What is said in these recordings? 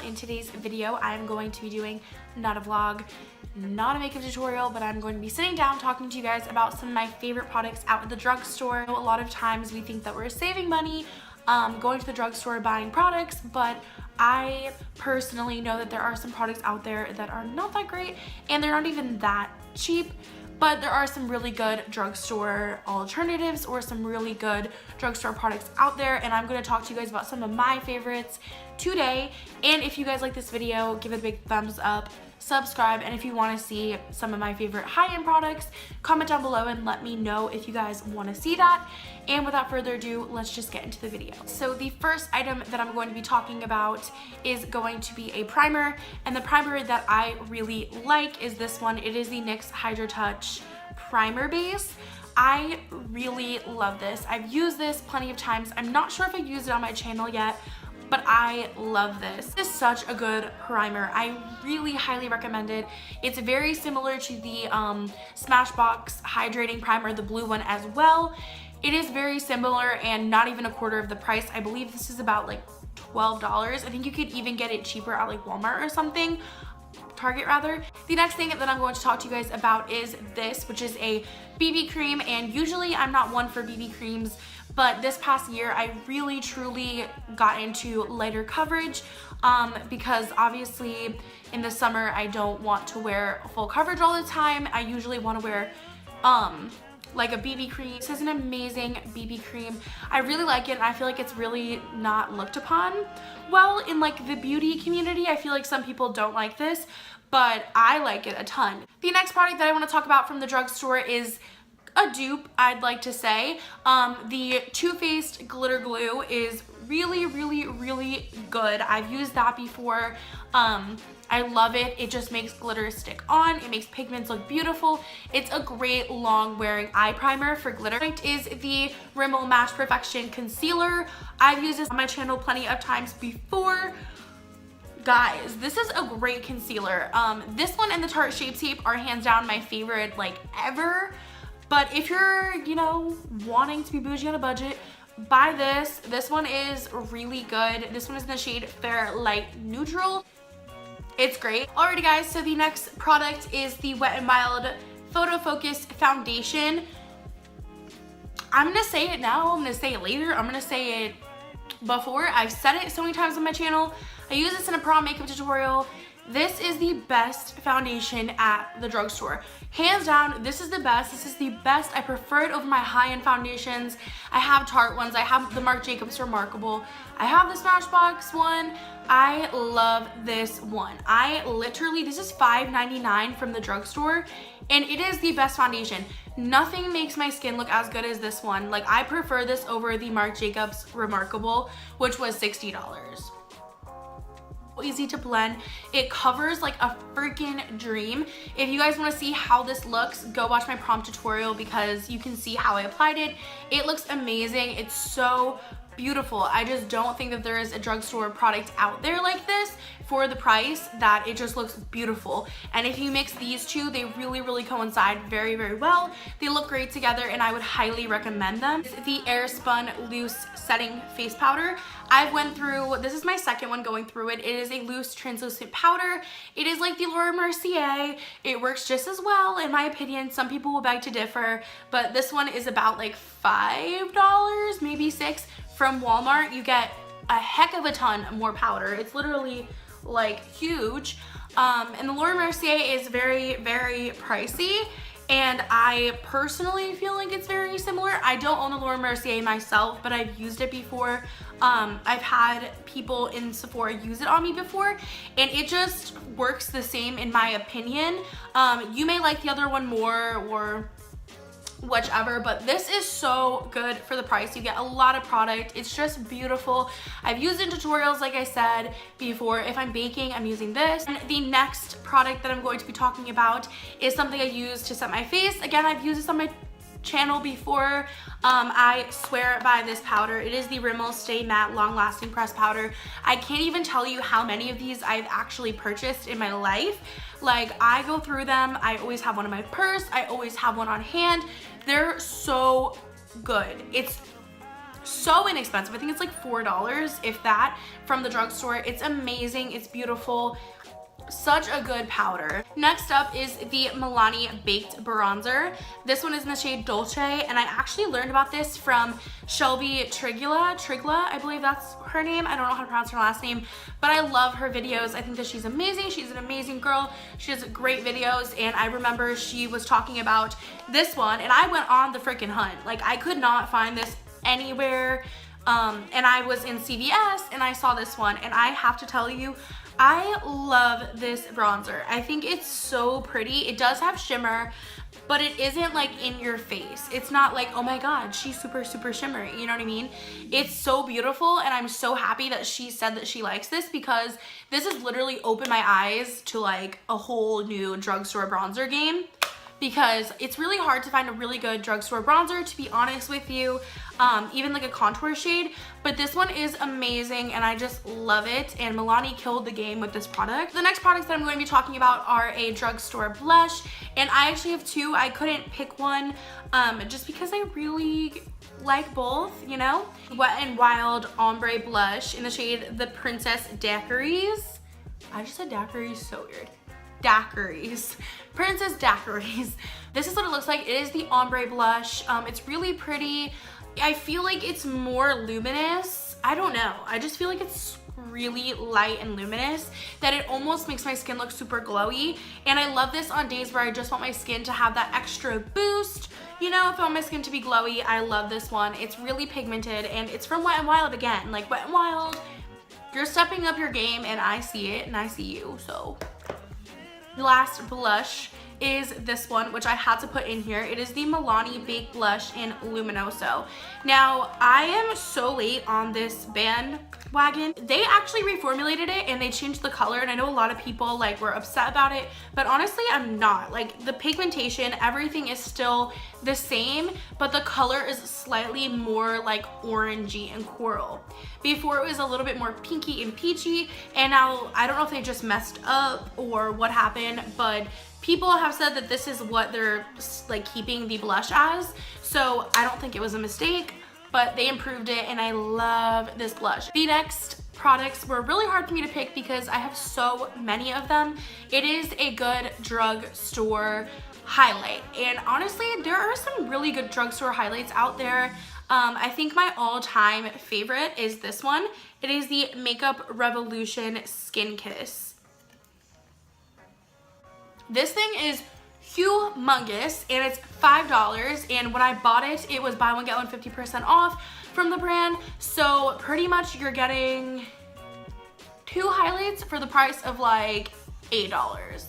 In today's video, I'm going to be doing not a vlog, not a makeup tutorial, but I'm going to be sitting down talking to you guys about some of my favorite products out at the drugstore. A lot of times we think that we're saving money going to the drugstore buying products, but I personally know that there are some products out there that are not that great and they're not even that cheap. But there are some really good drugstore alternatives or some really good drugstore products out there, and I'm going to talk to you guys about some of my favorites today. And if you guys like this video, give it a big thumbs up, subscribe, and if you want to see some of my favorite high-end products, comment down below and let me know if you guys want to see that. And without further ado, let's just get into the video. So the first item that I'm going to be talking about is going to be a primer, and the primer that I really like is this one. It is the NYX Hydro Touch Primer Base. I really love this. I've used this plenty of times. I'm not sure if I've used it on my channel yet, but I love this. This is such a good primer. I really highly recommend it. It's very similar to the Smashbox Hydrating Primer, the blue one as well. It is very similar and not even a quarter of the price. I believe this is about like $12. I think you could even get it cheaper at like Walmart or something. Target rather. The next thing that I'm going to talk to you guys about is this, which is a BB cream, and usually I'm not one for BB creams, but this past year I really truly got into lighter coverage because obviously in the summer I don't want to wear full coverage all the time. I usually want to wear like a BB cream. This is an amazing BB cream. I really like it, and I feel like it's really not looked upon well in like the beauty community. I feel like some people don't like this, but I like it a ton. The next product that I want to talk about from the drugstore is a dupe, I'd like to say. The Too Faced Glitter Glue is really good. I've used that before. I love it. It just makes glitter stick on. It makes pigments look beautiful. It's a great long wearing eye primer for glitter. Next is the Rimmel Match Perfection Concealer. I've used this on my channel plenty of times before. Guys, this is a great concealer. This one and the Tarte Shape Tape are hands down my favorite like ever. But if you're, you know, wanting to be bougie on a budget, buy this. This one is really good. This one is in the shade Fair Light Neutral. It's great. Alrighty guys, so the next product is the Wet n Wild Photo Focus Foundation. I'm gonna say it now, I'm gonna say it later, I'm gonna say it before. I've said it so many times on my channel. I use this in a prom makeup tutorial. This is the best foundation at the drugstore. Hands down, this is the best. This is the best. I prefer it over my high-end foundations. I have Tarte ones. I have the Marc Jacobs Remarkable. I have the Smashbox one. I love this one. This is $5.99 from the drugstore, and it is the best foundation. Nothing makes my skin look as good as this one. Like, I prefer this over the Marc Jacobs Remarkable, which was $60. Easy to blend. It covers like a freaking dream. If you guys want to see how this looks, go watch my prom tutorial because you can see how I applied it. It looks amazing. It's so beautiful. I just don't think that there is a drugstore product out there like this for the price that it just looks beautiful. And if you mix these two, they really coincide very well. They look great together, and I would highly recommend them. It's the Airspun Loose Setting Face Powder. This is my second one going through it. It is a loose translucent powder. It is like the Laura Mercier. It works just as well in my opinion. Some people will beg to differ, but this one is about like $5, maybe $6. From Walmart, you get a heck of a ton more powder. It's literally like huge. And the Laura Mercier is very pricey, and I personally feel like it's very similar. I don't own a Laura Mercier myself, but I've used it before. I've had people in Sephora use it on me before, and it just works the same in my opinion. You may like the other one more or whichever, but this is so good for the price. You get a lot of product. It's just beautiful. I've used it in tutorials, like I said before. If I'm baking, I'm using this. And the next product that I'm going to be talking about is something I use to set my face. Again, I've used this on my channel before. I swear by this powder. It is the Rimmel Stay Matte Long Lasting Press Powder. I can't even tell you how many of these I've actually purchased in my life. Like, I go through them. I always have one in my purse. I always have one on hand. They're so good. It's so inexpensive. I think it's like $4, if that, from the drugstore. It's amazing. It's beautiful. Such a good powder. Next up is the Milani Baked Bronzer. This one is in the shade Dolce, and I actually learned about this from Shelby Trigla, I believe that's her name. I don't know how to pronounce her last name, but I love her videos. I think that she's amazing. She's an amazing girl. She does great videos, and I remember she was talking about this one, and I went on the freaking hunt. Like, I could not find this anywhere, and I was in CVS, and I saw this one, and I have to tell you, I love this bronzer. I think it's so pretty. It does have shimmer, but it isn't like in your face. It's not like, oh my God, she's super, super shimmery. You know what I mean? It's so beautiful, and I'm so happy that she said that she likes this, because this has literally opened my eyes to like a whole new drugstore bronzer game. Because it's really hard to find a really good drugstore bronzer, to be honest with you, even like a contour shade, but this one is amazing and I just love it, and Milani killed the game with this product. The next products that I'm going to be talking about are a drugstore blush, and I actually have two. I couldn't pick one just because I really like both, you know? Wet n Wild Ombre Blush in the shade The Princess Daiquiris. I just said daiquiris, so weird. Daiquiris. Princess Daiquiris. This is what it looks like. It is the ombre blush. It's really pretty. I feel like it's more luminous. I don't know. I just feel like it's really light and luminous, that it almost makes my skin look super glowy. And I love this on days where I just want my skin to have that extra boost. You know, if I want my skin to be glowy, I love this one. It's really pigmented, and it's from Wet n Wild again. Like, Wet n Wild, you're stepping up your game, and I see it, and I see you, so. The last blush is this one, which I had to put in here. It is the Milani Baked Blush in Luminoso. Now, I am so late on this bandwagon. They actually reformulated it and they changed the color, and I know a lot of people like were upset about it, but honestly, I'm not. Like, the pigmentation, everything is still the same, but the color is slightly more like orangey and coral. Before it was a little bit more pinky and peachy, and now I don't know if they just messed up or what happened, but people have said that this is what they're like keeping the blush as, so I don't think it was a mistake, but they improved it, and I love this blush. The next products were really hard for me to pick because I have so many of them. It is a good drugstore highlight, and honestly, there are some really good drugstore highlights out there. I think my all-time favorite is this one. It is the Makeup Revolution Skin Kiss. This thing is humongous, and it's $5, and when I bought it, it was buy one get one 50% off from the brand, so pretty much you're getting 2 highlights for the price of like $8.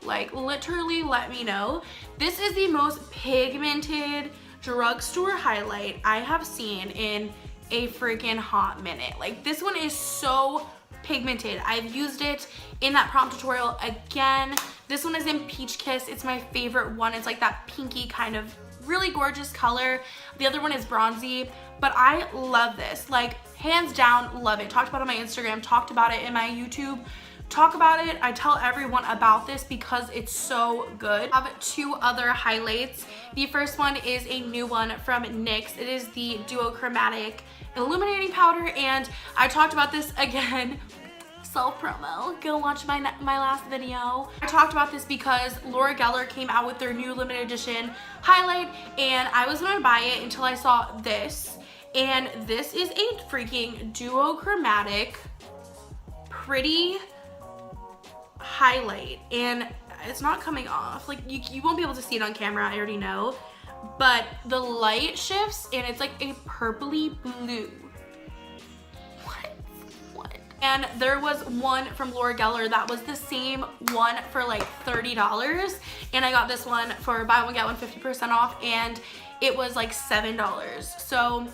Like, literally, let me know. This is the most pigmented drugstore highlight I have seen in a freaking hot minute. Like, this one is so pigmented. I've used it in that prompt tutorial again. This one is in Peach Kiss. It's my favorite one. It's like that pinky kind of really gorgeous color. The other one is bronzy, but I love this. Like, hands down, love it. Talked about it on my Instagram, talked about it in my YouTube. Talk about it. I tell everyone about this because it's so good. I have 2 other highlights. The first one is a new one from NYX. It is the Duochromatic Illuminating Powder, and I talked about this again. Self promo. Go watch my last video. I talked about this because Laura Geller came out with their new limited edition highlight, and I was gonna buy it until I saw this, and this is a freaking duochromatic pretty highlight, and it's not coming off. Like, you won't be able to see it on camera, I already know, but the light shifts and it's like a purpley blue. What? And there was one from Laura Geller that was the same one for like $30, and I got this one for buy one get one 50% off, and it was like $7. So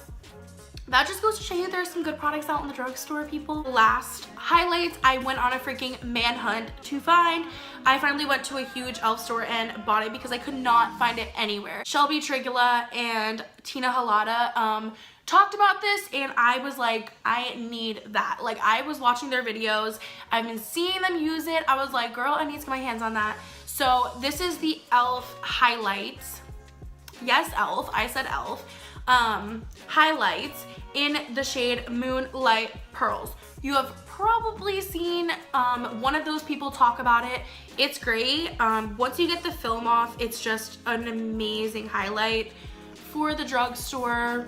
that just goes to show you there's some good products out in the drugstore, people. Last highlights, I went on a freaking manhunt to find. I finally went to a huge e.l.f. store and bought it because I could not find it anywhere. Shelby Trigla and Tina Halata talked about this, and I was like, I need that. Like, I was watching their videos. I've been seeing them use it. I was like, girl, I need to get my hands on that. So this is the e.l.f. highlights. Yes, e.l.f. I said e.l.f. highlights in the shade Moonlight Pearls. You have probably seen one of those people talk about it. It's great. Once you get the film off, it's just an amazing highlight for the drugstore.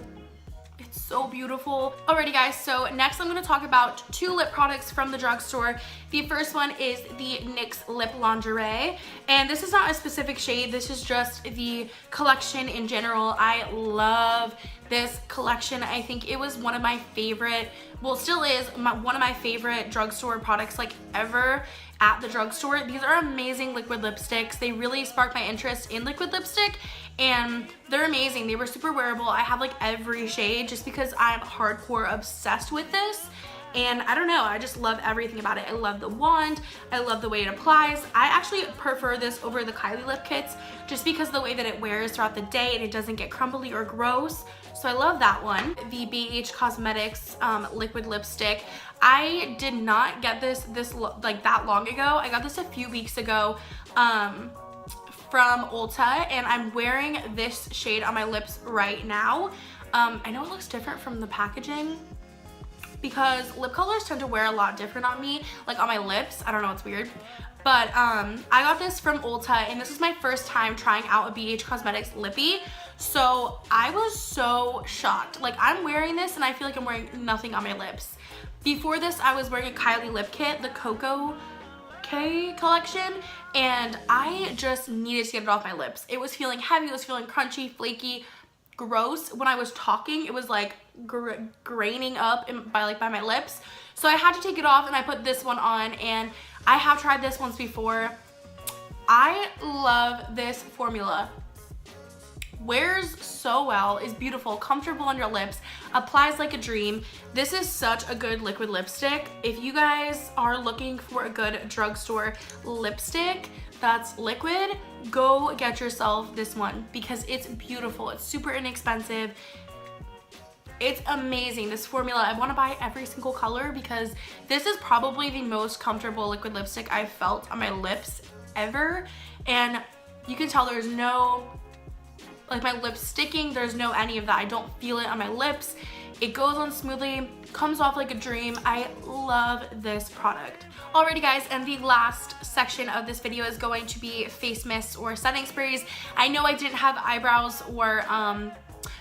It's so beautiful. Alrighty guys, so next I'm going to talk about 2 lip products from the drugstore. The first one is the NYX Lip Lingerie, and this is not a specific shade, this is just the collection in general. I love this collection. I think it was one of my favorite, well, still is one of my favorite drugstore products like ever at the drugstore. These are amazing liquid lipsticks. They really sparked my interest in liquid lipstick, and they're amazing. They were super wearable. I have like every shade just because I'm hardcore obsessed with this. And I don't know, I just love everything about it. I love the wand, I love the way it applies. I actually prefer this over the Kylie lip kits just because of the way that it wears throughout the day and it doesn't get crumbly or gross. So I love that one. The BH Cosmetics liquid lipstick. I did not get this like that long ago. I got this a few weeks ago from Ulta, and I'm wearing this shade on my lips right now. I know it looks different from the packaging because lip colors tend to wear a lot different on me, like on my lips. I don't know, it's weird. But I got this from Ulta, and this is my first time trying out a BH Cosmetics lippy. So I was so shocked. Like, I'm wearing this and I feel like I'm wearing nothing on my lips. Before this, I was wearing a Kylie lip kit, the Coco K collection, and I just needed to get it off my lips. It was feeling heavy, it was feeling crunchy, flaky, gross. When I was talking, it was like graining up by my lips. So I had to take it off, and I put this one on, and I have tried this once before. I love this formula. Wears so well, is beautiful, comfortable on your lips, applies like a dream. This is such a good liquid lipstick. If you guys are looking for a good drugstore lipstick that's liquid, go get yourself this one because it's beautiful. It's super inexpensive. It's amazing, this formula. I want to buy every single color because this is probably the most comfortable liquid lipstick I've felt on my lips ever. And you can tell there's no, like, my lips sticking, there's no any of that. I don't feel it on my lips. It goes on smoothly, comes off like a dream. I love this product. Alrighty guys, and the last section of this video is going to be face mists or setting sprays. I know I didn't have eyebrows or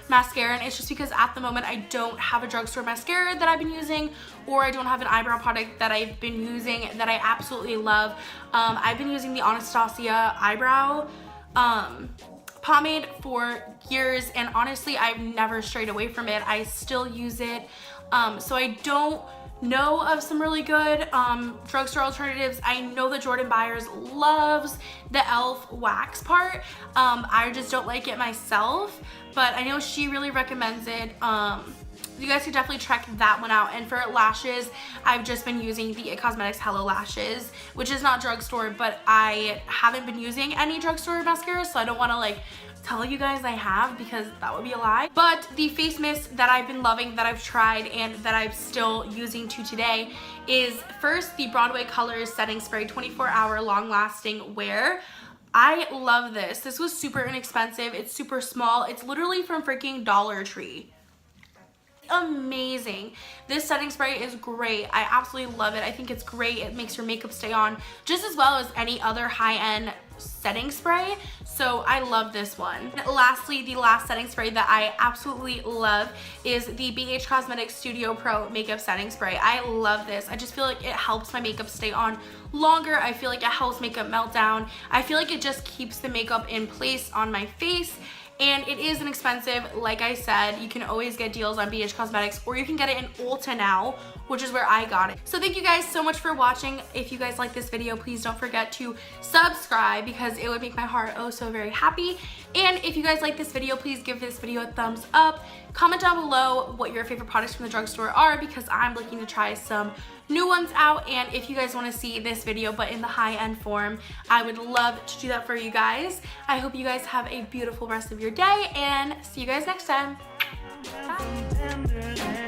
mascara, and it's just because at the moment I don't have a drugstore mascara that I've been using, or I don't have an eyebrow product that I've been using that I absolutely love. I've been using the Anastasia eyebrow pomade for years, and honestly I've never strayed away from it. I still use it. So I don't know of some really good drugstore alternatives. I know that Jordan Byers loves the e.l.f. wax part. I just don't like it myself, but I know she really recommends it. You guys could definitely check that one out. And for lashes, I've just been using the Cosmetics Hello Lashes, which is not drugstore, but I haven't been using any drugstore mascara, so I don't want to like tell you guys I have because that would be a lie. But the face mist that I've been loving, that I've tried, and that I'm still using to today is first the Broadway Colors Setting Spray 24-hour long-lasting wear. I love this. This was super inexpensive. It's super small. It's literally from freaking Dollar Tree. Amazing. This setting spray is great. I absolutely love it. I think it's great. It makes your makeup stay on just as well as any other high-end setting spray. So I love this one. And lastly, the last setting spray that I absolutely love is the BH Cosmetics Studio Pro Makeup Setting Spray. I love this. I just feel like it helps my makeup stay on longer. I feel like it helps makeup melt down. I feel like it just keeps the makeup in place on my face. And it is inexpensive. Like I said, you can always get deals on BH Cosmetics, or you can get it in Ulta now, which is where I got it. So thank you guys so much for watching. If you guys like this video, please don't forget to subscribe because it would make my heart oh so very happy. And if you guys like this video, please give this video a thumbs up. Comment down below what your favorite products from the drugstore are because I'm looking to try some new ones out. And if you guys want to see this video but in the high-end form, I would love to do that for you guys. I hope you guys have a beautiful rest of your day, and see you guys next time. Bye.